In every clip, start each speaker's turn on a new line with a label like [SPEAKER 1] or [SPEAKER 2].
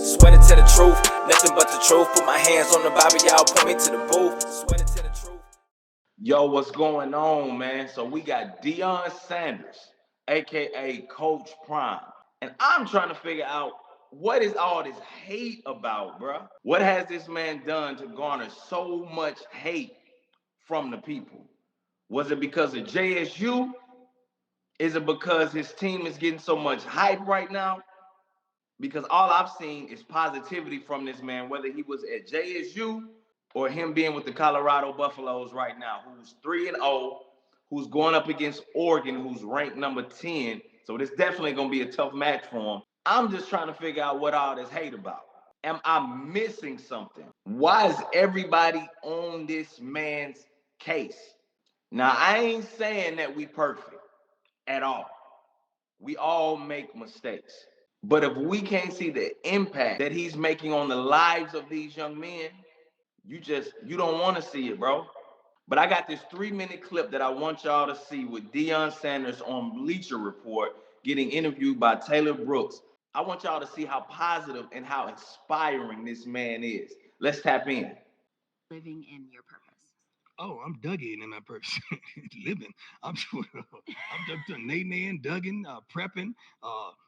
[SPEAKER 1] Sweating to the truth, nothing but the truth. Put my hands on the Bible, y'all point me to the booth. Sweating to the truth.
[SPEAKER 2] Yo, what's going on, man? So we got Deion Sanders, aka Coach Prime. And I'm trying to figure out what is all this hate about, bruh? What has this man done to garner so much hate from the people? Was it because of JSU? Is it because his team is getting so much hype right now? Because all I've seen is positivity from this man, whether he was at JSU or him being with the Colorado Buffaloes right now, who's 3-0, who's going up against Oregon, who's ranked number 10. So this definitely gonna be a tough match for him. I'm just trying to figure out what all this hate about. Am I missing something? Why is everybody on this man's case? Now I ain't saying that we perfect at all. We all make mistakes. But if we can't see the impact that he's making on the lives of these young men, you don't want to see it, bro. But I got this 3-minute clip that I want y'all to see with Deion Sanders on Bleacher Report getting interviewed by Taylor Brooks. I want y'all to see how positive and how inspiring this man is. Let's tap in.
[SPEAKER 3] Living in your purpose.
[SPEAKER 4] Oh, I'm Dougie in my purse. Living. I'm doing nay-naying, dugging, prepping,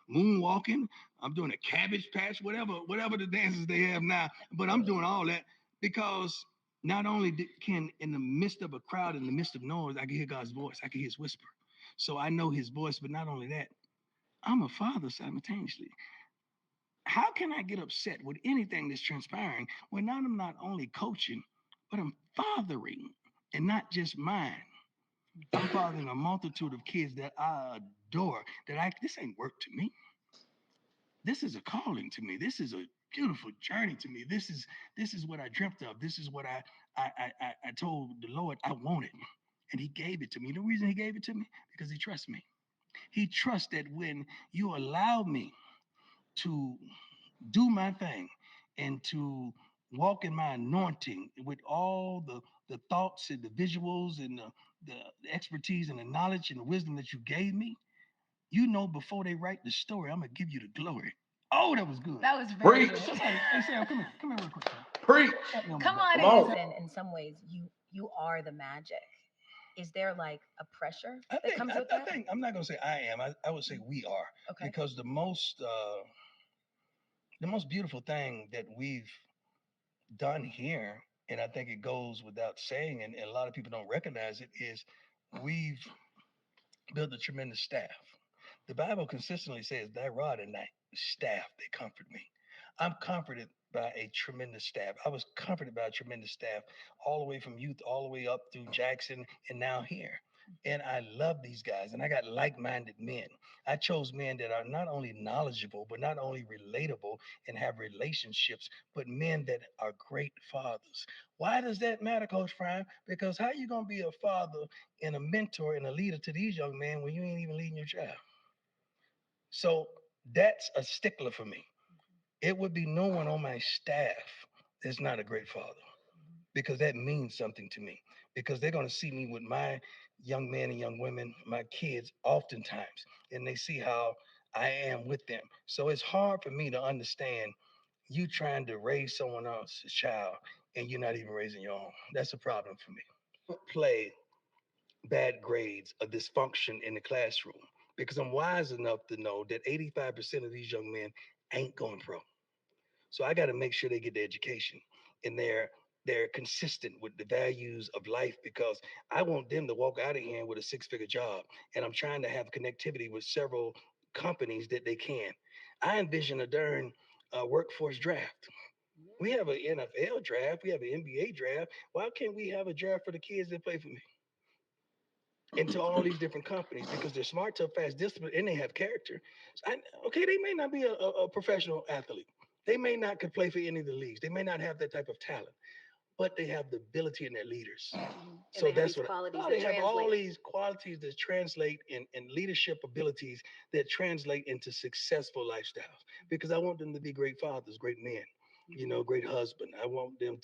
[SPEAKER 4] moonwalking. I'm doing a cabbage patch, whatever the dances they have now. But I'm doing all that because not only can, in the midst of a crowd, in the midst of noise, I can hear God's voice. I can hear his whisper. So I know his voice, but not only that, I'm a father simultaneously. How can I get upset with anything that's transpiring when now I'm not only coaching, but I'm fathering, and not just mine? I'm fathering a multitude of kids that I adore. This ain't work to me. This is a calling to me. This is a beautiful journey to me. This is what I dreamt of. This is what I told the Lord I wanted, and He gave it to me. The reason He gave it to me because He trusts me. He trusts that when you allow me to do my thing and to walk in my anointing with all the thoughts and the visuals and the expertise and the knowledge and the wisdom that you gave me, you know, before they write the story, I'm going to give you the glory. Oh, that was good.
[SPEAKER 3] That was very good.
[SPEAKER 4] Hey, Sam, come here real quick.
[SPEAKER 2] Preach.
[SPEAKER 3] Come on. In some ways, you are the magic. Is there like a pressure that comes with that?
[SPEAKER 4] I think I'm not going to say I am. I would say we are.
[SPEAKER 3] Okay.
[SPEAKER 4] Because the most beautiful thing that we've done here, and I think it goes without saying, and a lot of people don't recognize it, is we've built a tremendous staff. The Bible consistently says, "Thy rod and thy staff, they comfort me." I'm comforted by a tremendous staff. I was comforted by a tremendous staff all the way from youth, all the way up through Jackson, and now here. And I love these guys, and I got like-minded men. I chose men that are not only knowledgeable, but not only relatable and have relationships, but men that are great fathers. Why does that matter, Coach Prime? Because how you gonna be a father and a mentor and a leader to these young men when you ain't even leading your child? So that's a stickler for me. It would be no one on my staff that's not a great father, because that means something to me, because they're going to see me with my young men and young women, my kids, oftentimes, and they see how I am with them. So it's hard for me to understand you trying to raise someone else's child and you're not even raising your own. That's a problem for me. Play bad grades, a dysfunction in the classroom, because I'm wise enough to know that 85% of these young men ain't going pro. So I got to make sure they get the education and they're consistent with the values of life, because I want them to walk out of here with a 6-figure job. And I'm trying to have connectivity with several companies that they can. I envision a darn workforce draft. We have an NFL draft. We have an NBA draft. Why can't we have a draft for the kids that play for me? Into all these different companies, because they're smart, tough, fast, disciplined, and they have character. Okay, they may not be a professional athlete. They may not could play for any of the leagues. They may not have that type of talent, but they have the ability in their leaders. So that's what they have all these qualities that translate in leadership abilities that translate into successful lifestyles. Because I want them to be great fathers, great men. great husband. I want them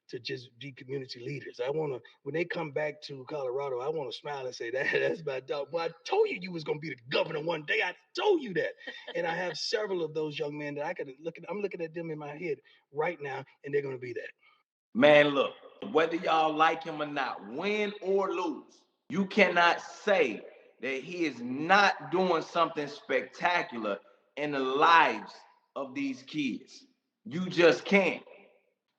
[SPEAKER 4] to just be community leaders. I want to, when they come back to Colorado, I want to smile and say, that's my dog. Well, I told you was going to be the governor one day. I told you that. And I have several of those young men that I could look at. I'm looking at them in my head right now, and they're going to be that.
[SPEAKER 2] Man, look, whether y'all like him or not, win or lose, you cannot say that he is not doing something spectacular in the lives of these kids. You just can't.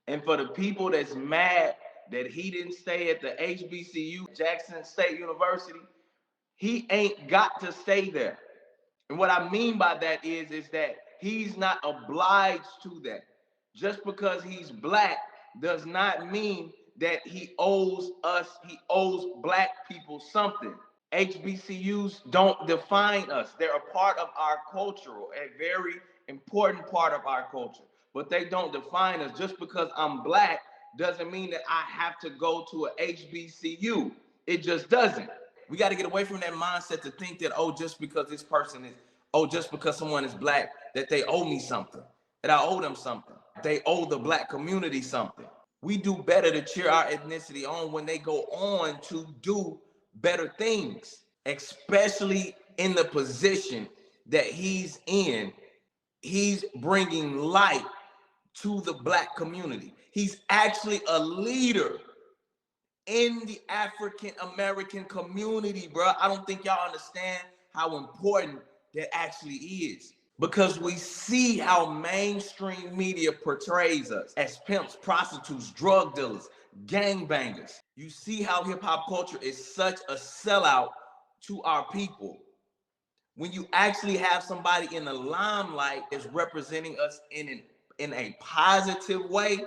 [SPEAKER 2] And for the people that's mad that he didn't stay at the HBCU, Jackson State University, he ain't got to stay there. And what I mean by that is that he's not obliged to that. Just because he's black does not mean that he owes black people something. HBCUs don't define us. They're a part of our culture, a very important part of our culture. But they don't define us. Just because I'm black doesn't mean that I have to go to a HBCU. It just doesn't. We got to get away from that mindset to think that, just because this person is, just because someone is black, that they owe me something, that I owe them something. They owe the black community something. We do better to cheer our ethnicity on when they go on to do better things, especially in the position that he's in. He's bringing light to the black community. He's actually a leader in the African American community, bro. I don't think y'all understand how important that actually is, because we see how mainstream media portrays us as pimps, prostitutes, drug dealers, gangbangers. You see how hip hop culture is such a sellout to our people. When you actually have somebody in the limelight that's representing us in a positive way,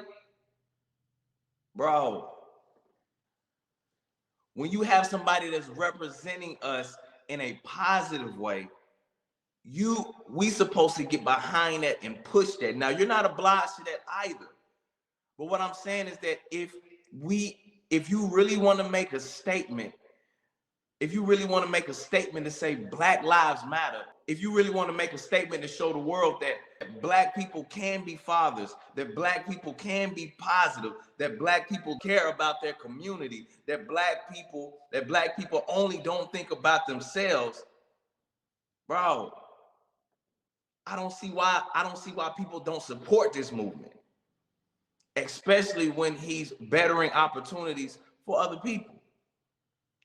[SPEAKER 2] bro. When you have somebody that's representing us in a positive way, we supposed to get behind that and push that. Now, you're not obliged to that either. But what I'm saying is that if you really want to make a statement, to say Black Lives Matter, if you really want to make a statement to show the world that black people can be fathers, that black people can be positive, that black people care about their community, that black people only don't think about themselves, bro, I don't see why people don't support this movement, especially when he's bettering opportunities for other people.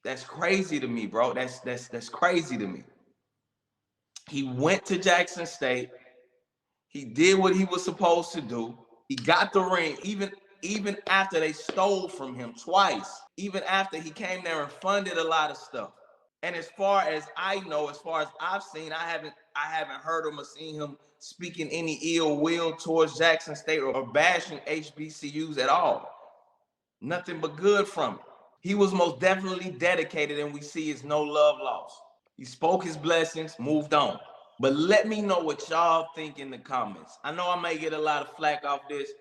[SPEAKER 2] That's crazy to me, bro. That's crazy to me. He went to Jackson State. He did what he was supposed to do. He got the ring, even after they stole from him twice, even after he came there and funded a lot of stuff. And as far as I know, as far as I've seen, I haven't heard him or seen him speaking any ill will towards Jackson State or bashing HBCUs at all. Nothing but good from it. He was most definitely dedicated, and we see his no love lost. He spoke his blessings, moved on. But let me know what y'all think in the comments. I know I may get a lot of flack off this.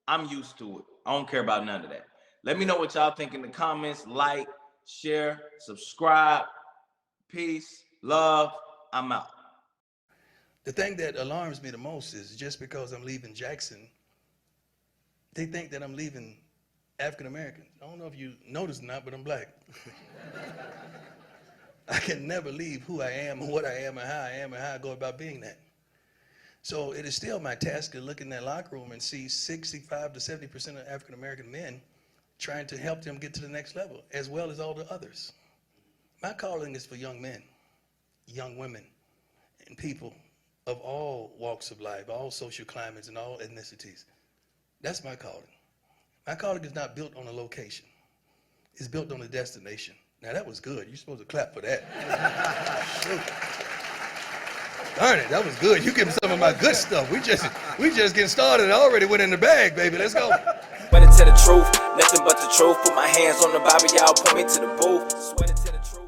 [SPEAKER 2] I'm used to it. I don't care about none of that. Let me know what y'all think in the comments. Like, share, subscribe. Peace, love. I'm out.
[SPEAKER 4] The thing that alarms me the most is just because I'm leaving Jackson, they think that I'm leaving African American. I don't know if you noticed or not, but I'm black. I can never leave who I am and what I am and how I go about being that. So it is still my task to look in that locker room and see 65 to 70% of African American men trying to help them get to the next level, as well as all the others. My calling is for young men, young women, and people of all walks of life, all social climates, and all ethnicities. That's my calling. My calling is not built on a location. It's built on a destination. Now that was good. You're supposed to clap for that. Darn it, that was good. You give me some of my good stuff. We just getting started. I already went in the bag, baby. Let's go.
[SPEAKER 1] Swear to tell the truth, nothing but the truth. Put my hands on the Bible, y'all point me to the booth. Swear to tell the truth.